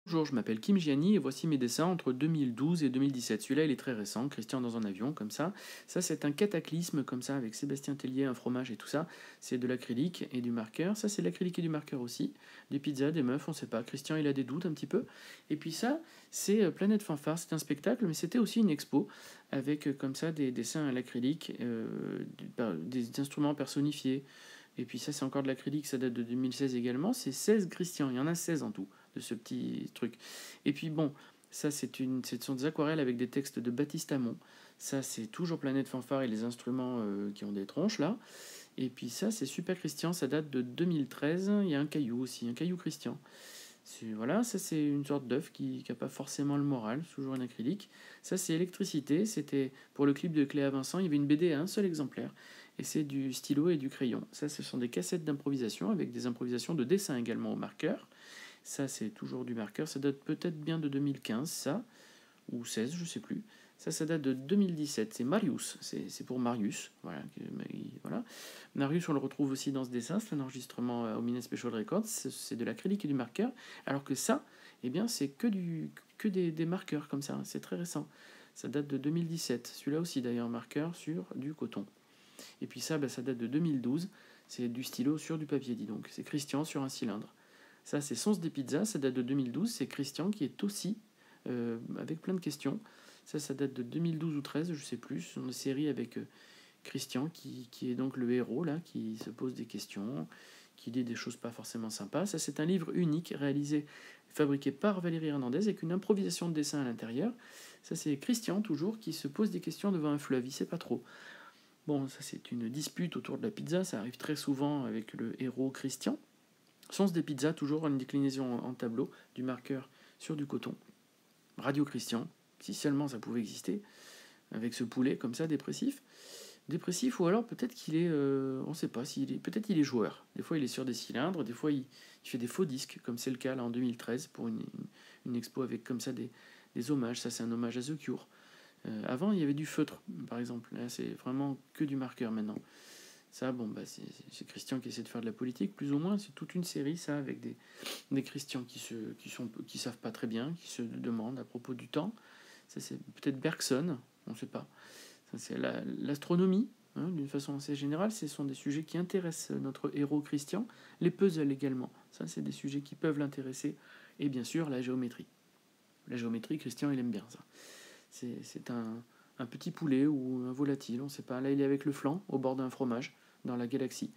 Bonjour, je m'appelle Kim Gianni et voici mes dessins entre 2012 et 2017. Celui-là, il est très récent, Christian dans un avion, comme ça. Ça, c'est un cataclysme, comme ça, avec Sébastien Tellier, un fromage et tout ça. C'est de l'acrylique et du marqueur. Ça, c'est de l'acrylique et du marqueur aussi. Des pizzas, des meufs, on sait pas. Christian, il a des doutes un petit peu. Et puis ça, c'est Planète Fanfare. C'est un spectacle, mais c'était aussi une expo, avec comme ça des dessins à l'acrylique, des instruments personnifiés. Et puis ça, c'est encore de l'acrylique, ça date de 2016 également. C'est 16 Christian, il y en a 16 en tout de ce petit truc. Et puis bon, ça ce sont des aquarelles avec des textes de Baptiste Amont. Ça, c'est toujours Planète Fanfare et les instruments qui ont des tronches là. Et puis ça, c'est Super Christian, ça date de 2013. Il y a un caillou aussi, un caillou Christian. Voilà, ça c'est une sorte d'œuf qui n'a pas forcément le moral, toujours en acrylique. Ça c'est électricité, c'était pour le clip de Cléa Vincent, il y avait une BD à un seul exemplaire, et c'est du stylo et du crayon. Ça ce sont des cassettes d'improvisation, avec des improvisations de dessin également au marqueur. Ça c'est toujours du marqueur, ça date peut-être bien de 2015 ça, ou 16, je sais plus. Ça date de 2017, c'est Marius, c'est pour Marius, voilà, voilà. Marius, on le retrouve aussi dans ce dessin, c'est un enregistrement au Mines Special Records, c'est de l'acrylique et du marqueur, alors que ça, eh bien, c'est que des marqueurs comme ça, c'est très récent. Ça date de 2017, celui-là aussi d'ailleurs, marqueur sur du coton. Et puis ça, ça date de 2012, c'est du stylo sur du papier, dis donc, c'est Christian sur un cylindre. Ça, c'est Sens des pizzas, ça date de 2012, c'est Christian qui est aussi avec plein de questions. Ça date de 2012 ou 13, je sais plus. C'est une série avec Christian qui est donc le héros là, qui se pose des questions, qui dit des choses pas forcément sympas. Ça, c'est un livre unique réalisé, fabriqué par Valérie Hernandez avec une improvisation de dessin à l'intérieur. Ça, c'est Christian toujours qui se pose des questions devant un fleuve. Il sait pas trop. Bon, ça c'est une dispute autour de la pizza. Ça arrive très souvent avec le héros Christian. Sens des pizzas, toujours une déclinaison en tableau du marqueur sur du coton. Radio Christian, si seulement ça pouvait exister, avec ce poulet comme ça, dépressif. Dépressif, ou alors peut-être qu'il est, on ne sait pas, peut-être il est joueur. Des fois il est sur des cylindres, des fois il fait des faux disques, comme c'est le cas là en 2013 pour une expo avec comme ça des hommages. Ça c'est un hommage à The Cure. Avant il y avait du feutre par exemple, là c'est vraiment que du marqueur maintenant. Ça, bon, c'est Christian qui essaie de faire de la politique, plus ou moins. C'est toute une série, ça, avec des Christians qui savent pas très bien, qui se demandent à propos du temps. Ça, c'est peut-être Bergson, on ne sait pas. Ça, c'est l'astronomie, hein, d'une façon assez générale. Ce sont des sujets qui intéressent notre héros Christian. Les puzzles également. Ça, c'est des sujets qui peuvent l'intéresser. Et bien sûr, la géométrie. La géométrie, Christian, il aime bien ça. C'est un petit poulet ou un volatile, on ne sait pas. Là, il est avec le flanc, au bord d'un fromage, dans la galaxie.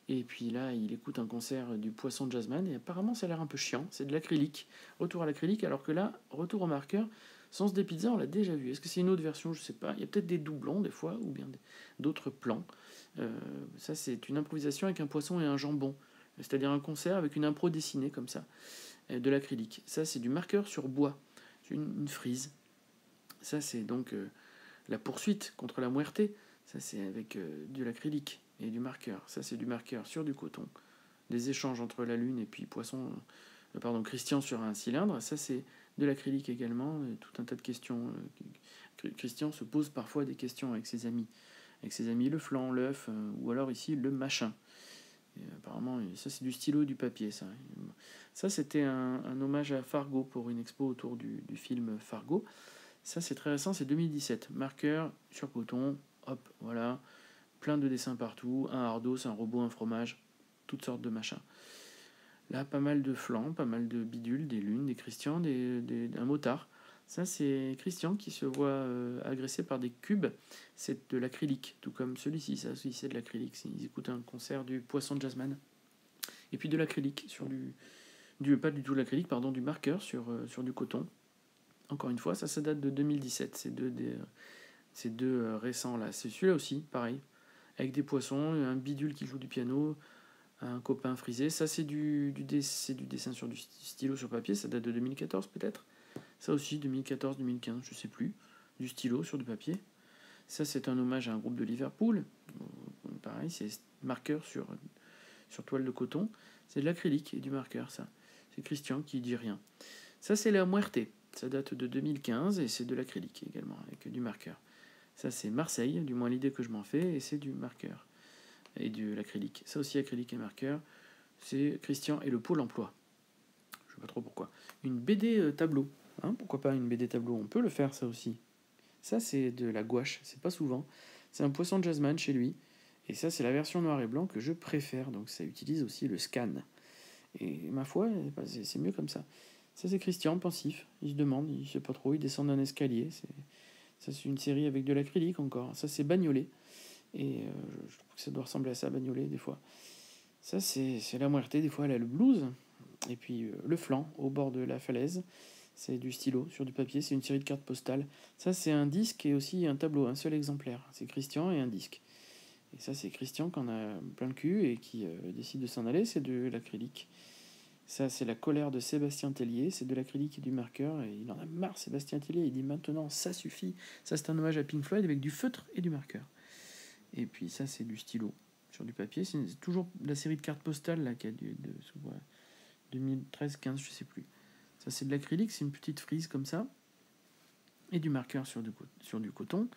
Et puis là, il écoute un concert du Poisson Jazzman, et apparemment, ça a l'air un peu chiant. C'est de l'acrylique. Retour à l'acrylique, alors que là, retour au marqueur. Sens des pizzas, on l'a déjà vu. Est-ce que c'est une autre version? Je ne sais pas. Il y a peut-être des doublons, des fois, ou bien d'autres plans. Ça, c'est une improvisation avec un poisson et un jambon. C'est-à-dire un concert avec une impro dessinée, comme ça, de l'acrylique. Ça, c'est du marqueur sur bois. Une frise. Ça, c'est donc la poursuite contre la muerte. Ça, c'est avec de l'acrylique et du marqueur. Ça, c'est du marqueur sur du coton. Des échanges entre la lune et puis Christian sur un cylindre. Ça, c'est de l'acrylique également. Tout un tas de questions. Christian se pose parfois des questions avec ses amis. Avec ses amis, le flan, l'œuf, ou alors ici, le machin. Et apparemment, ça, c'est du stylo et du papier. Ça c'était un hommage à Fargo pour une expo autour du film Fargo. Ça, c'est très récent, c'est 2017. Marqueur sur coton, hop, voilà. Plein de dessins partout. Un hardos, un robot, un fromage, toutes sortes de machins. Là, pas mal de flancs, pas mal de bidules, des lunes, des Christians, un motard. Ça, c'est Christian qui se voit agressé par des cubes. C'est de l'acrylique, tout comme celui-ci. Ça aussi, c'est de l'acrylique. Ils écoutent un concert du Poisson Jazzman. Et puis de l'acrylique, sur pas du tout l'acrylique, pardon, du marqueur sur du coton. Encore une fois, ça date de 2017. Ces deux récents là. C'est celui-là aussi, pareil, avec des poissons, un bidule qui joue du piano, un copain frisé. Ça, c'est du dessin sur du stylo sur papier. Ça date de 2014 peut-être. Ça aussi, 2014-2015, je sais plus. Du stylo sur du papier. Ça, c'est un hommage à un groupe de Liverpool. Pareil, c'est marqueur sur toile de coton. C'est de l'acrylique et du marqueur, ça. C'est Christian qui dit rien. Ça, c'est la Muerte. Ça date de 2015 et c'est de l'acrylique également, avec du marqueur. Ça, c'est Marseille, du moins l'idée que je m'en fais, et c'est du marqueur et de l'acrylique. Ça aussi, acrylique et marqueur. C'est Christian et le pôle emploi. Je sais pas trop pourquoi. Une BD tableau. Hein, pourquoi pas une BD tableau? On peut le faire, ça aussi. Ça, c'est de la gouache. C'est pas souvent. C'est un poisson jazzman chez lui. Et ça, c'est la version noir et blanc que je préfère. Donc, ça utilise aussi le scan. Et ma foi, c'est mieux comme ça. Ça, c'est Christian, pensif. Il se demande, il sait pas trop. Il descend d'un escalier. Ça, c'est une série avec de l'acrylique encore. Ça, c'est Bagnolet. Et je trouve que ça doit ressembler à ça, Bagnolet, des fois. Ça, c'est la Muerte. Des fois, elle a le blues. Et puis, le flanc, au bord de la falaise. C'est du stylo sur du papier. C'est une série de cartes postales. Ça, c'est un disque et aussi un tableau. Un seul exemplaire. C'est Christian et un disque. Et ça, c'est Christian qui en a plein le cul et qui décide de s'en aller. C'est de l'acrylique. Ça, c'est la colère de Sébastien Tellier. C'est de l'acrylique et du marqueur. Et il en a marre, Sébastien Tellier. Il dit maintenant, ça suffit. Ça, c'est un hommage à Pink Floyd avec du feutre et du marqueur. Et puis ça, c'est du stylo sur du papier. C'est toujours la série de cartes postales là, qui a de 2013-15, je sais plus. Ça, c'est de l'acrylique. C'est une petite frise comme ça. Et du marqueur sur du coton.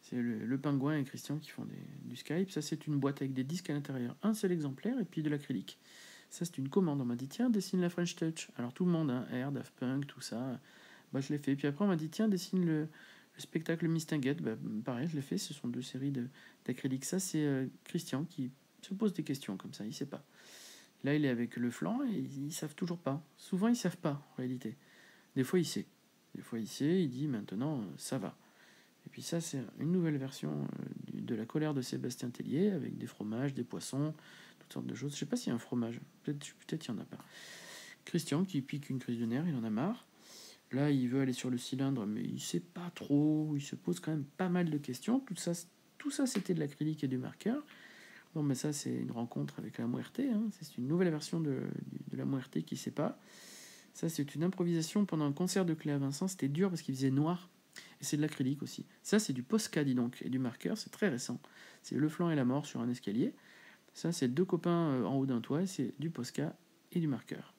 C'est le pingouin et Christian qui font du Skype. Ça, c'est une boîte avec des disques à l'intérieur. Un seul exemplaire et puis de l'acrylique. Ça, c'est une commande. On m'a dit, tiens, dessine la French Touch. Alors, tout le monde, hein, Air, Daft Punk, tout ça. Bah, je l'ai fait. Puis après, on m'a dit, tiens, dessine le spectacle Mistinguett. Bah, pareil, je l'ai fait. Ce sont 2 séries d'acrylique. Ça, c'est Christian qui se pose des questions comme ça. Il sait pas. Là, il est avec le flanc et ils savent toujours pas. Souvent, ils savent pas, en réalité. Des fois, il sait. Des fois, il sait. Il dit, maintenant, ça va. Et puis ça, c'est une nouvelle version de la colère de Sébastien Tellier, avec des fromages, des poissons, toutes sortes de choses. Je sais pas s'il y a un fromage, peut-être il n'y en a pas. Christian qui pique une crise de nerfs, il en a marre. Là, il veut aller sur le cylindre, mais il sait pas trop, il se pose quand même pas mal de questions. Tout ça c'était de l'acrylique et du marqueur. Bon, mais ça, c'est une rencontre avec la Muerte, hein. C'est une nouvelle version de la Muerte qui sait pas. Ça, c'est une improvisation pendant un concert de Cléa Vincent. C'était dur parce qu'il faisait noir. Et c'est de l'acrylique aussi. Ça, c'est du Posca, dis donc, et du marqueur, c'est très récent. C'est le flanc et la mort sur un escalier. Ça, c'est 2 copains en haut d'un toit, c'est du Posca et du marqueur.